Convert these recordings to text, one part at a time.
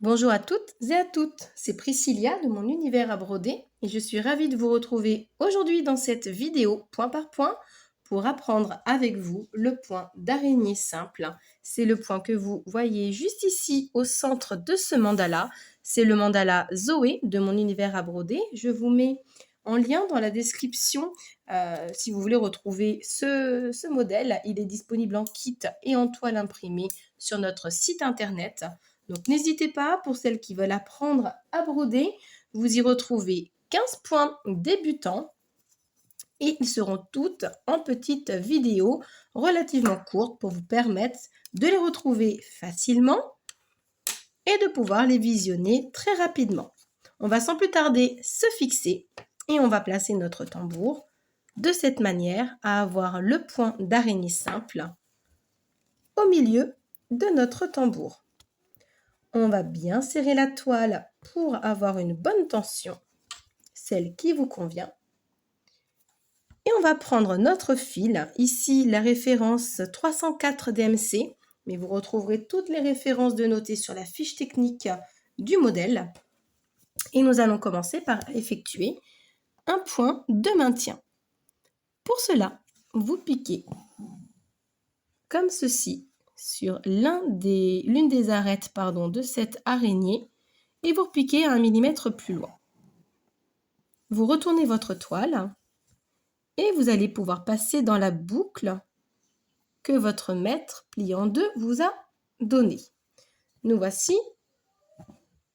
Bonjour à toutes et à toutes, c'est Priscilla de mon univers à broder et je suis ravie de vous retrouver aujourd'hui dans cette vidéo point par point pour apprendre avec vous le point d'araignée simple. C'est le point que vous voyez juste ici au centre de ce mandala. C'est le mandala Zoé de mon univers à broder. Je vous mets en lien dans la description si vous voulez retrouver ce modèle. Il est disponible en kit et en toile imprimée sur notre site internet. Donc n'hésitez pas, pour celles qui veulent apprendre à broder, vous y retrouvez 15 points débutants et ils seront toutes en petites vidéos relativement courtes pour vous permettre de les retrouver facilement et de pouvoir les visionner très rapidement. On va sans plus tarder se fixer et on va placer notre tambour de cette manière à avoir le point d'araignée simple au milieu de notre tambour. On va bien serrer la toile pour avoir une bonne tension, celle qui vous convient. Et on va prendre notre fil, ici la référence 304 DMC, mais vous retrouverez toutes les références de noter sur la fiche technique du modèle. Et nous allons commencer par effectuer un point de maintien. Pour cela, vous piquez comme ceci sur l'une des arêtes de cette araignée et vous repiquez à 1 mm plus loin. Vous retournez votre toile et vous allez pouvoir passer dans la boucle que votre maître plié en deux vous a donnée. Nous voici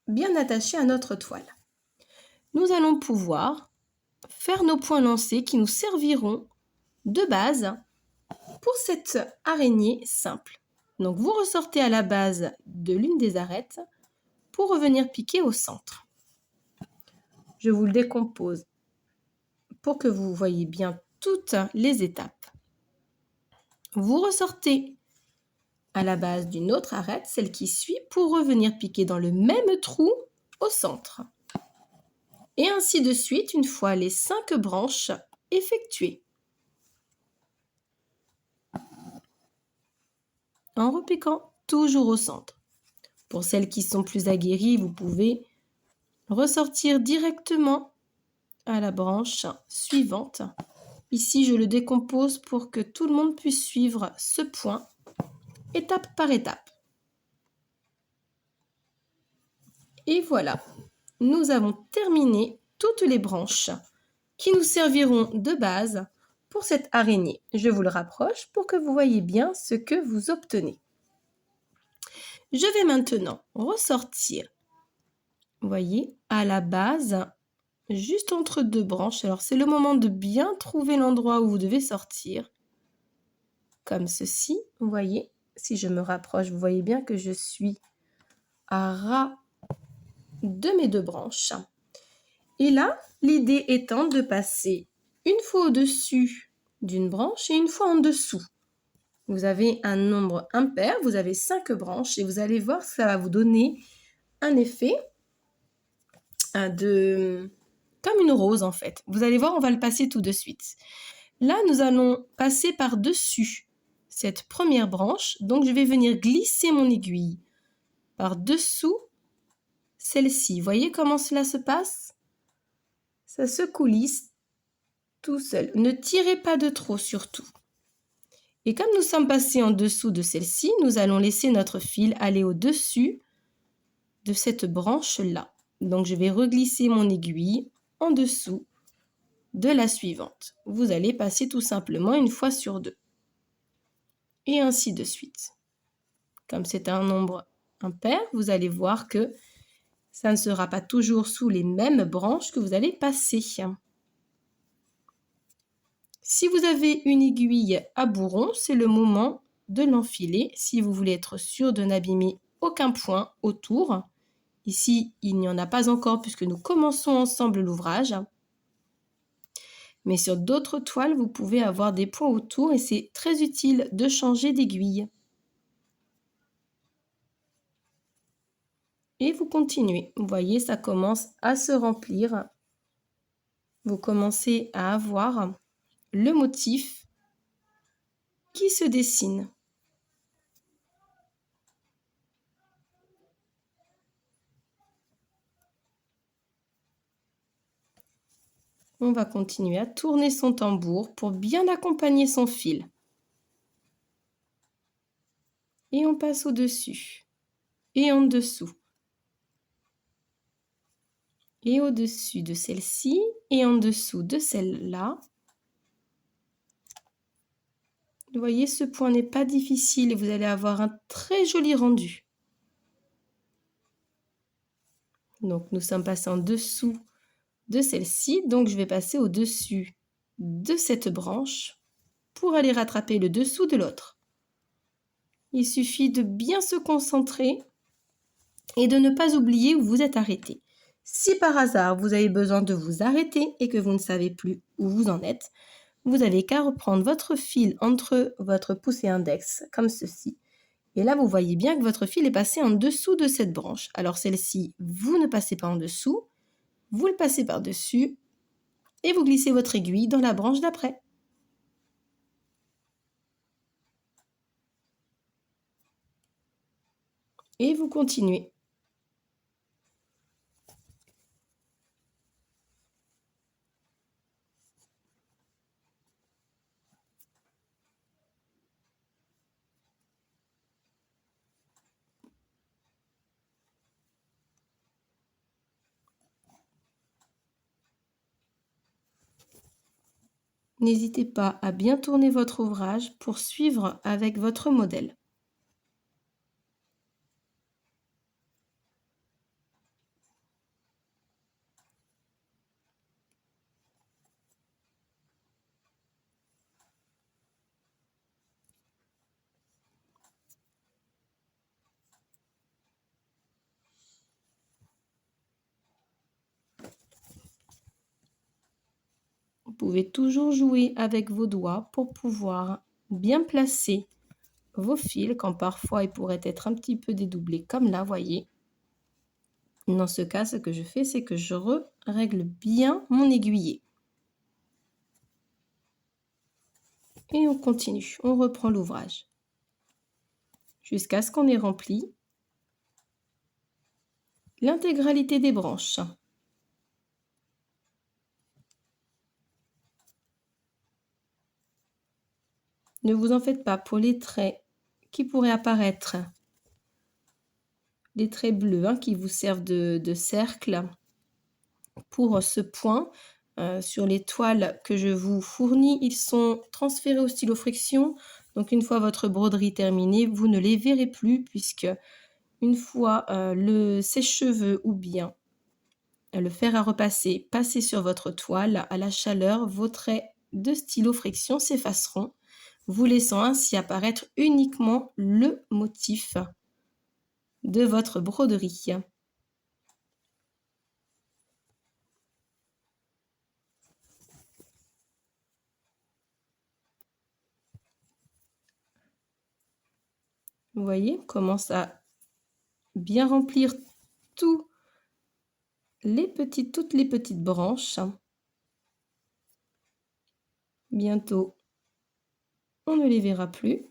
bien attachés à notre toile. Nous allons pouvoir faire nos points lancés qui nous serviront de base pour cette araignée simple. Donc vous ressortez à la base de l'une des arêtes pour revenir piquer au centre. Je vous le décompose pour que vous voyez bien toutes les étapes. Vous ressortez à la base d'une autre arête, celle qui suit, pour revenir piquer dans le même trou au centre. Et ainsi de suite, une fois les 5 branches effectuées. En repiquant toujours au centre. Pour celles qui sont plus aguerries, vous pouvez ressortir directement à la branche suivante. Ici, je le décompose pour que tout le monde puisse suivre ce point, étape par étape. Et voilà, nous avons terminé toutes les branches qui nous serviront de base pour cette araignée. Je vous le rapproche pour que vous voyez bien ce que vous obtenez. Je vais maintenant ressortir, vous voyez, à la base, juste entre deux branches. Alors, c'est le moment de bien trouver l'endroit où vous devez sortir. Comme ceci, vous voyez. Si je me rapproche, vous voyez bien que je suis à ras de mes deux branches. Et là, l'idée étant de passer une fois au-dessus d'une branche et une fois en dessous. Vous avez un nombre impair, vous avez 5 branches et vous allez voir, ça va vous donner un effet comme une rose en fait. Vous allez voir, on va le passer tout de suite. Là, nous allons passer par-dessus cette première branche. Donc, je vais venir glisser mon aiguille par-dessous celle-ci. Vous voyez comment cela se passe? Ça se coulisse tout seul. Ne tirez pas de trop surtout. Et comme nous sommes passés en dessous de celle-ci, nous allons laisser notre fil aller au-dessus de cette branche-là. Donc, je vais reglisser mon aiguille en dessous de la suivante. Vous allez passer tout simplement une fois sur deux. Et ainsi de suite. Comme c'est un nombre impair, vous allez voir que ça ne sera pas toujours sous les mêmes branches que vous allez passer. Si vous avez une aiguille à bourron, c'est le moment de l'enfiler si vous voulez être sûr de n'abîmer aucun point autour. Ici, il n'y en a pas encore puisque nous commençons ensemble l'ouvrage. Mais sur d'autres toiles, vous pouvez avoir des points autour et c'est très utile de changer d'aiguille. Et vous continuez. Vous voyez, ça commence à se remplir. Vous commencez à avoir le motif qui se dessine. on va continuer à tourner son tambour pour bien accompagner son fil. Et on passe au-dessus et en dessous. Et au-dessus de celle-ci et en dessous de celle-là. Vous voyez, ce point n'est pas difficile et vous allez avoir un très joli rendu. Donc, nous sommes passés en dessous de celle-ci. Donc, je vais passer au-dessus de cette branche pour aller rattraper le dessous de l'autre. Il suffit de bien se concentrer et de ne pas oublier où vous êtes arrêté. Si par hasard, vous avez besoin de vous arrêter et que vous ne savez plus où vous en êtes, vous n'avez qu'à reprendre votre fil entre votre pouce et index, comme ceci. Et là, vous voyez bien que votre fil est passé en dessous de cette branche. Alors celle-ci, vous ne passez pas en dessous, vous le passez par-dessus et vous glissez votre aiguille dans la branche d'après. Et vous continuez. N'hésitez pas à bien tourner votre ouvrage pour suivre avec votre modèle. Vous pouvez toujours jouer avec vos doigts pour pouvoir bien placer vos fils quand parfois ils pourraient être un petit peu dédoublés comme là, voyez. Dans ce cas, ce que je fais, c'est que je règle bien mon aiguillet. Et on continue, on reprend l'ouvrage jusqu'à ce qu'on ait rempli l'intégralité des branches. Ne vous en faites pas pour les traits qui pourraient apparaître, les traits bleus qui vous servent de cercle. Pour ce point, sur les toiles que je vous fournis, ils sont transférés au stylo friction. Donc une fois votre broderie terminée, vous ne les verrez plus puisque une fois le sèche-cheveux ou bien le fer à repasser passé sur votre toile à la chaleur, vos traits de stylo friction s'effaceront, vous laissant ainsi apparaître uniquement le motif de votre broderie. Vous voyez, on commence à bien remplir toutes les petites branches. Bientôt, on ne les verra plus.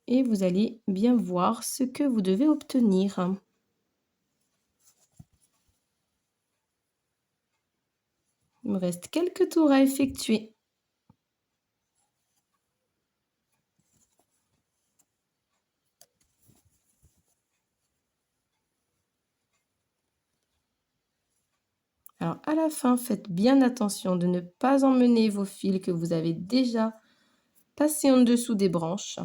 Et vous allez bien voir ce que vous devez obtenir. Il me reste quelques tours à effectuer. Alors à la fin, faites bien attention de ne pas emmener vos fils que vous avez déjà passés en dessous des branches.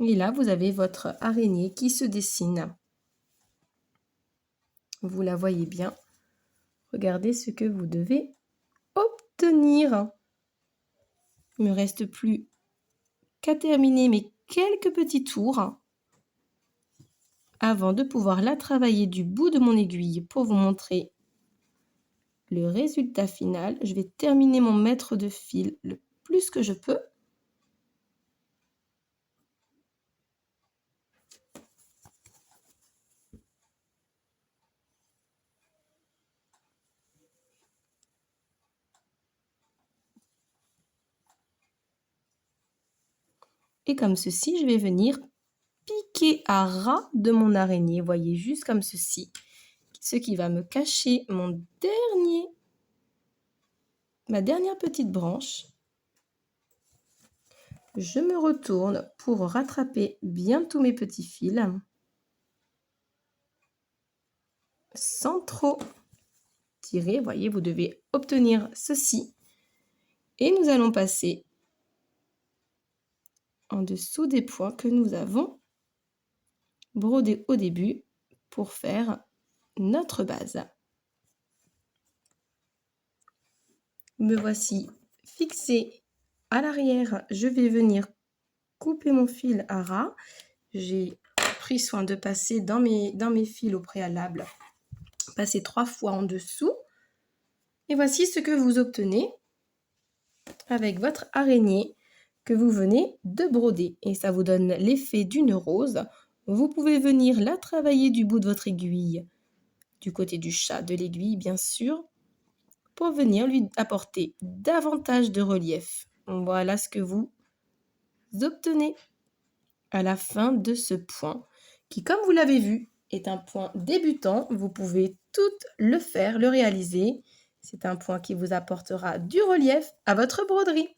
Et là, vous avez votre araignée qui se dessine. Vous la voyez bien. Regardez ce que vous devez obtenir. Il ne me reste plus qu'à terminer mes quelques petits tours avant de pouvoir la travailler du bout de mon aiguille pour vous montrer le résultat final. Je vais terminer mon mètre de fil le plus que je peux. Et comme ceci, je vais venir piquer à ras de mon araignée. Voyez, juste comme ceci. Ce qui va me cacher ma dernière petite branche. Je me retourne pour rattraper bien tous mes petits fils. Sans trop tirer, voyez, vous devez obtenir ceci. Et nous allons passer en dessous des points que nous avons brodés au début pour faire notre base. Me voici fixée à l'arrière. Je vais venir couper mon fil à ras. J'ai pris soin de passer dans mes fils au préalable, passer 3 fois en dessous. Et voici ce que vous obtenez avec votre araignée que vous venez de broder. Et ça vous donne l'effet d'une rose. Vous pouvez venir la travailler du bout de votre aiguille, du côté du chat de l'aiguille bien sûr, pour venir lui apporter davantage de relief. Voilà ce que vous obtenez à la fin de ce point, qui, comme vous l'avez vu, est un point débutant. Vous pouvez tout le faire, le réaliser. C'est un point qui vous apportera du relief à votre broderie.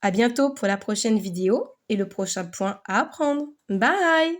À bientôt pour la prochaine vidéo et le prochain point à apprendre. Bye!